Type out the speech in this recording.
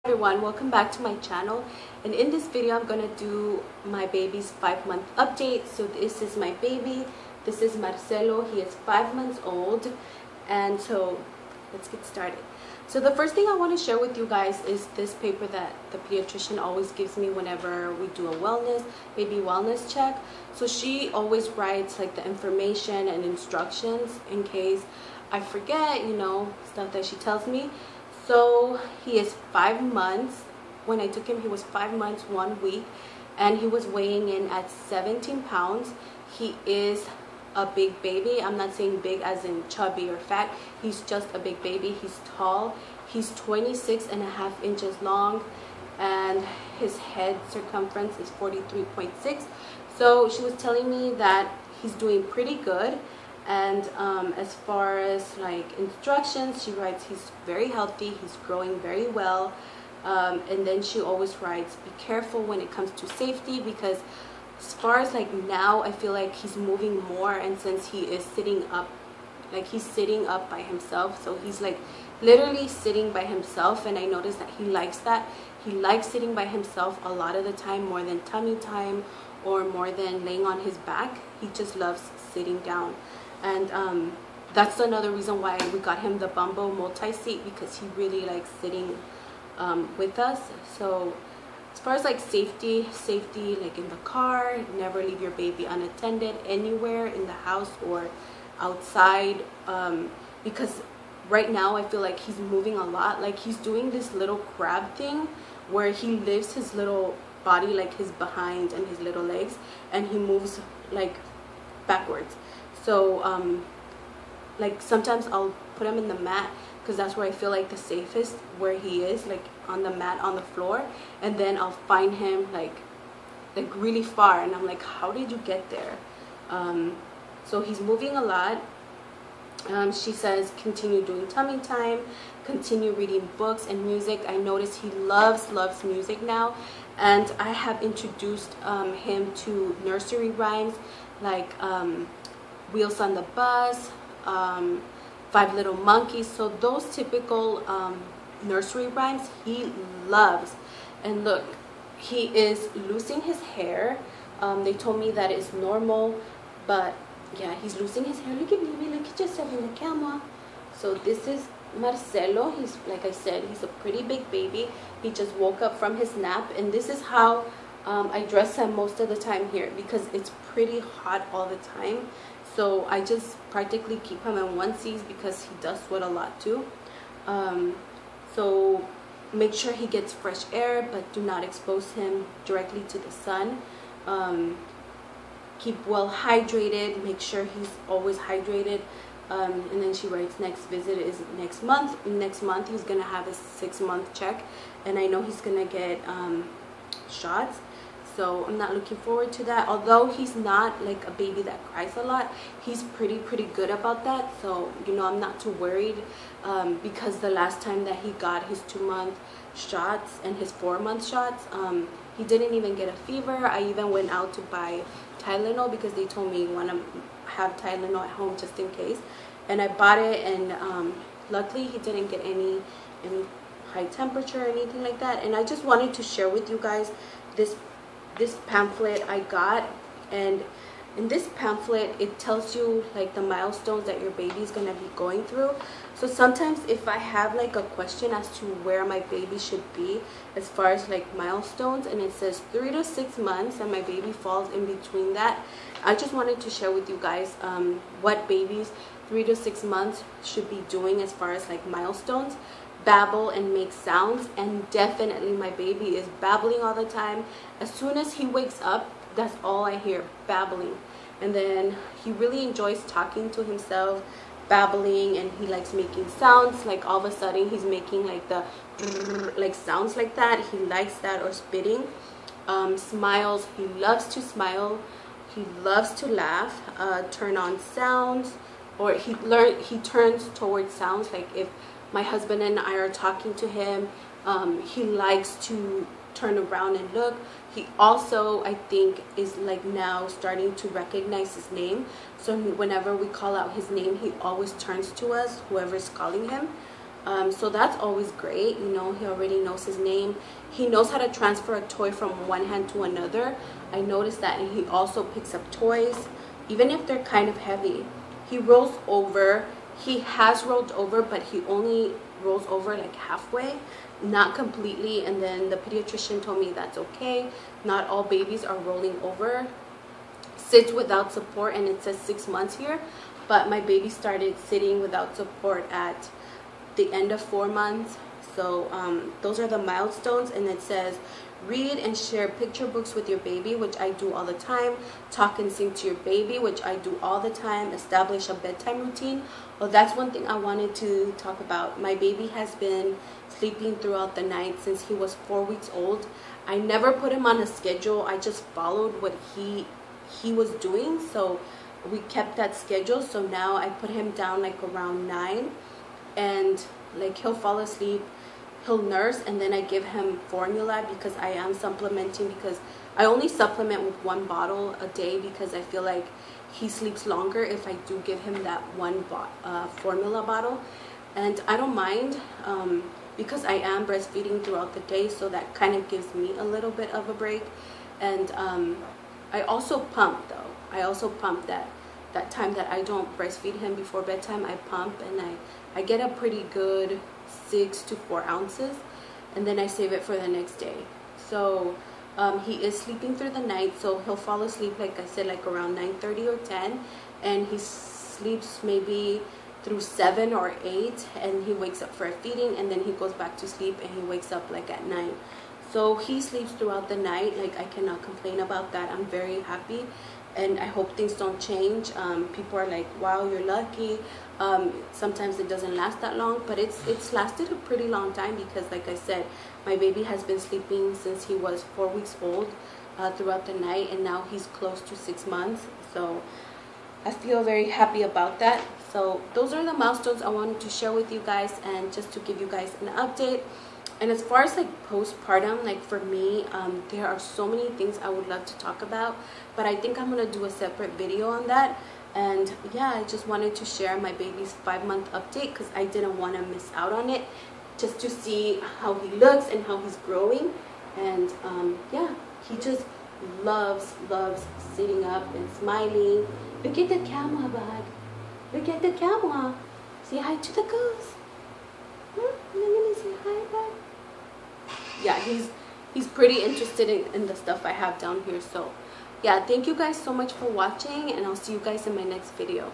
Everyone, welcome back to my channel, and in this video I'm gonna do my baby's 5-month update. So this is my baby. This is Marcelo. He is 5 months old, and so let's get started. So the first thing I want to share with you guys is this paper that the pediatrician always gives me whenever we do a baby wellness check. So she always writes like the information and instructions in case I forget, stuff that she tells me. So he is 5 months. When I took him, he was 5 months, 1 week, and he was weighing in at 17 pounds. He is a big baby. I'm not saying big as in chubby or fat. He's just a big baby. He's tall. He's 26.5 inches long, and his head circumference is 43.6. So she was telling me that he's doing pretty good. And as far as like instructions, she writes he's very healthy, he's growing very well. And then she always writes, be careful when it comes to safety, because as far as like now, I feel like he's moving more, and since he is sitting up, like he's sitting up by himself, so he's like literally sitting by himself, and I noticed that he likes that. He likes sitting by himself a lot of the time, more than tummy time or more than laying on his back. He just loves sitting down. And that's another reason why we got him the Bumbo multi-seat, because he really likes sitting with us. So as far as like safety like in the car, never leave your baby unattended anywhere in the house or outside, because right now I feel like he's moving a lot. Like he's doing this little crab thing where he lifts his little body, like his behind and his little legs, and he moves like backwards. So like sometimes I'll put him in the mat, because that's where I feel like the safest, where he is, like on the mat on the floor, and then I'll find him like really far, and I'm like, how did you get there? So he's moving a lot. She says continue doing tummy time, continue reading books and music. I notice he loves music now, and I have introduced him to nursery rhymes like Wheels on the Bus, 5 Little Monkeys. So those typical nursery rhymes he loves. And look, he is losing his hair. They told me that it's normal, but yeah, he's losing his hair. Look at me, look at yourself in the camera. So this is Marcelo. He's, like I said, he's a pretty big baby. He just woke up from his nap, and this is how I dress him most of the time here, because it's pretty hot all the time. So I just practically keep him in onesies, because he does sweat a lot too. So make sure he gets fresh air, but do not expose him directly to the sun. Keep well hydrated. Make sure he's always hydrated. And then she writes next visit is next month. Next month he's gonna have a 6-month check, and I know he's gonna get shots. So I'm not looking forward to that. Although he's not like a baby that cries a lot, he's pretty good about that. So I'm not too worried, because the last time that he got his 2-month shots and his 4-month shots, he didn't even get a fever. I even went out to buy Tylenol, because they told me you want to have Tylenol at home just in case, and I bought it, and luckily he didn't get any high temperature or anything like that. And I just wanted to share with you guys this pamphlet I got, and in this pamphlet it tells you like the milestones that your baby is gonna be going through. So sometimes if I have like a question as to where my baby should be as far as like milestones, and it says 3 to 6 months and my baby falls in between that, I just wanted to share with you guys what babies 3 to 6 months should be doing as far as like milestones. Babble and make sounds, and definitely my baby is babbling all the time. As soon as he wakes up, that's all I hear, babbling. And then he really enjoys talking to himself, babbling, and he likes making sounds. Like all of a sudden he's making like the like sounds like that. He likes that, or spitting. Smiles, he loves to smile, he loves to laugh. Turn on sounds, or he turns towards sounds. Like if my husband and I are talking to him, he likes to turn around and look. He also, I think, is like now starting to recognize his name. So whenever we call out his name, he always turns to us, whoever's calling him. So that's always great. You know, he already knows his name. He knows how to transfer a toy from one hand to another. I noticed that. And he also picks up toys, even if they're kind of heavy. He rolls over. He has rolled over, but he only rolls over like halfway, not completely. And then the pediatrician told me that's okay. Not all babies are rolling over. Sits without support, and it says 6 months here, but my baby started sitting without support at the end of 4 months. So those are the milestones. And it says read and share picture books with your baby, which I do all the time. Talk and sing to your baby, which I do all the time. Establish a bedtime routine. Well, that's one thing I wanted to talk about. My baby has been sleeping throughout the night since he was 4 weeks old. I never put him on a schedule. I just followed what he was doing. So we kept that schedule. So now I put him down like around 9, and like he'll fall asleep, he'll nurse, and then I give him formula because I am supplementing, because I only supplement with 1 bottle a day because I feel like he sleeps longer if I do give him that one formula bottle. And I don't mind because I am breastfeeding throughout the day, so that kind of gives me a little bit of a break. And I also pump though. I also pump that time that I don't breastfeed him before bedtime. I pump, and I get a pretty good 6 to 4 ounces, and then I save it for the next day. So he is sleeping through the night, so he'll fall asleep, like I said, like around 9:30 or 10, and he sleeps maybe through 7 or 8, and he wakes up for a feeding, and then he goes back to sleep, and he wakes up like at 9. So he sleeps throughout the night. Like, I cannot complain about that. I'm very happy, and I hope things don't change. People are like, wow, you're lucky. Sometimes it doesn't last that long, but it's lasted a pretty long time because, like I said, my baby has been sleeping since he was 4 weeks old throughout the night, and now he's close to 6 months. So I feel very happy about that. So those are the milestones I wanted to share with you guys, and just to give you guys an update. And as far as like postpartum, like for me, there are so many things I would love to talk about, but I think I'm gonna do a separate video on that. And yeah, I just wanted to share my baby's 5-month update because I didn't want to miss out on it, just to see how he looks and how he's growing. And yeah, he just loves sitting up and smiling. Look at the camera, bud. Look at the camera. Say hi to the goose. You're gonna say hi, bud? Yeah, he's pretty interested in the stuff I have down here. So yeah, thank you guys so much for watching, and I'll see you guys in my next video.